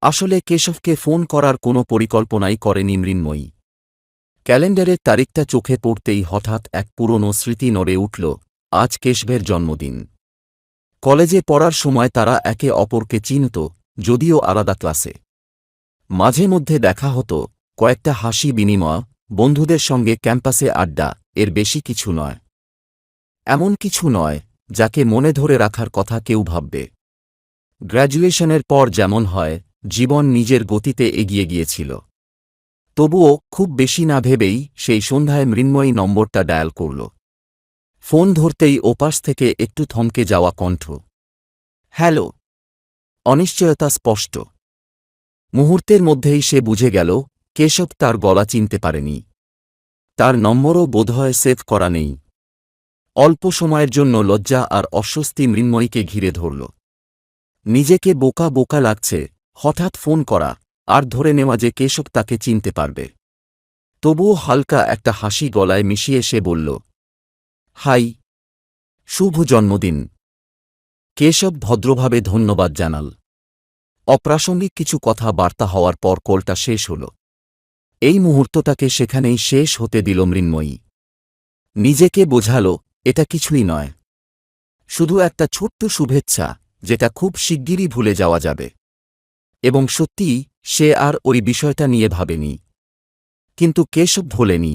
আসলে কেশবকে ফোন করার কোনো পরিকল্পনাই করেনি মৃন্ময়ী। ক্যালেন্ডারের তারিখটা চোখে পড়তেই হঠাৎ এক পুরনো স্মৃতি নড়ে উঠল। আজ কেশবের জন্মদিন। কলেজে পড়ার সময় তারা একে অপরকে চিনত, যদিও আলাদা ক্লাসে। মাঝে মধ্যে দেখা হতো, কয়েকটা হাসি বিনিময়, বন্ধুদের সঙ্গে ক্যাম্পাসে আড্ডা, এর বেশি কিছু নয়। এমন কিছু নয় যাকে মনে ধরে রাখার কথা কেউ ভাববে। গ্র্যাজুয়েশনের পর যেমন হয়, জীবন নিজের গতিতে এগিয়ে গিয়েছিল। তবুও খুব বেশি না ভেবেই সেই সন্ধ্যায় মৃন্ময়ী নম্বরটা ডায়াল করল। ফোন ধরতেই ওপাশ থেকে একটু থমকে যাওয়া কণ্ঠ। হ্যালো। অনিশ্চয়তা স্পষ্ট। মুহূর্তের মধ্যেই সে বুঝে গেল, কেশব তার গলা চিনতে পারেনি। তার নম্বরও বোধহয় সেভ করা নেই। অল্প সময়ের জন্য লজ্জা আর অস্বস্তি মৃন্ময়ীকে ঘিরে ধরল। নিজেকে বোকা বোকা লাগছে, হঠাৎ ফোন করা, আর ধরে নেওয়া যে কেশব তাকে চিনতে পারবে। তবুও হালকা একটা হাসি গলায় মিশিয়ে সে বলল, হাই। শুভ জন্মদিন। কেশব ভদ্রভাবে ধন্যবাদ জানাল। অপ্রাসঙ্গিক কিছু কথা বার্তা হওয়ার পর কলটা শেষ হল। এই মুহূর্তটাকে সেখানেই শেষ হতে দিল মৃন্ময়ী। নিজেকে বোঝাল, এটা কিছুই নয়, শুধু একটা ছোট্ট শুভেচ্ছা, যেটা খুব শিগগিরই ভুলে যাওয়া যাবে। এবং সত্যিই সে আর ওই বিষয়টা নিয়ে ভাবেনি। কিন্তু কেশব ভোলেনি।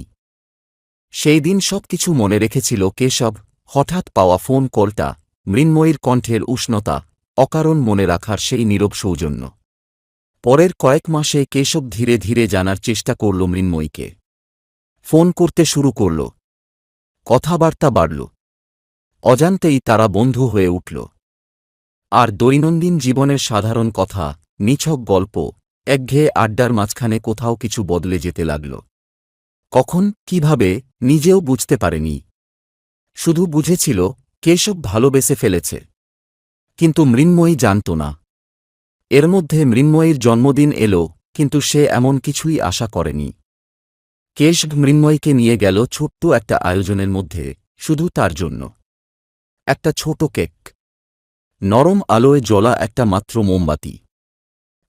সেই দিন সবকিছু মনে রেখেছিল কেশব। হঠাৎ পাওয়া ফোন কলটা, মৃন্ময়ীর কণ্ঠের উষ্ণতা, অকারণ মনে রাখার সেই নীরব সৌজন্য। পরের কয়েক মাসে কেশব ধীরে ধীরে জানার চেষ্টা করল মৃন্ময়ীকে। ফোন করতে শুরু করল। কথাবার্তা বাড়ল। অজান্তেই তারা বন্ধু হয়ে উঠল। আর দৈনন্দিন জীবনের সাধারণ কথা, নিছক গল্প, একঘেয়ে আড্ডার মাঝখানে কোথাও কিছু বদলে যেতে লাগল। কখন, কিভাবে, নিজেও বুঝতে পারেনি। শুধু বুঝেছিল, কেশব ভালোবেসে ফেলেছে। কিন্তু মৃন্ময়ী জানত না। এর মধ্যে মৃন্ময়ীর জন্মদিন এলো, কিন্তু সে এমন কিছুই আশা করেনি। কেশব মৃন্ময়ীকে নিয়ে গেল ছোট্ট একটা আয়োজনের মধ্যে, শুধু তার জন্য। একটা ছোট কেক, নরম আলোয় জ্বলা একটা মাত্র মোমবাতি,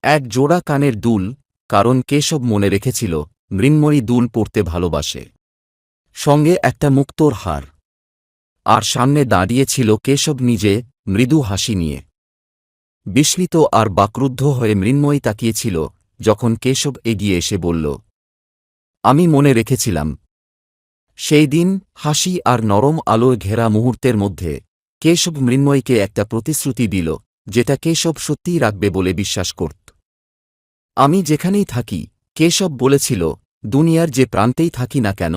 এক জোড়া কানের দুল, কারণ কেশব মনে রেখেছিল মৃন্ময়ী দুল পরতে ভালোবাসে। সঙ্গে একটা মুক্তোর হার। আর সামনে দাঁড়িয়েছিল কেশব নিজে, মৃদু হাসি নিয়ে। বিস্মিত আর বাক্রুদ্ধ হয়ে মৃন্ময়ী তাকিয়েছিল যখন কেশব এগিয়ে এসে বলল, আমি মনে রেখেছিলাম। সেই দিন হাসি আর নরম আলোয় ঘেরা মুহূর্তের মধ্যে কেশব মৃন্ময়ীকে একটা প্রতিশ্রুতি দিল, যেটা কেশব সত্যিই রাখবে বলে বিশ্বাস করত। আমি যেখানেই থাকি, কেশব বলেছিল, দুনিয়ার যে প্রান্তেই থাকি না কেন,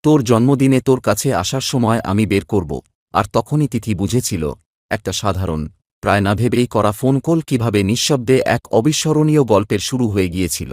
তোর জন্মদিনে তোর কাছে আসার সময় আমি বের করব। আর তখনই তিথি বুঝেছিল, একটা সাধারণ, প্রায় না ভেবেই করা ফোন কল কিভাবে নিঃশব্দে এক অবিস্মরণীয় গল্পের শুরু হয়ে গিয়েছিল।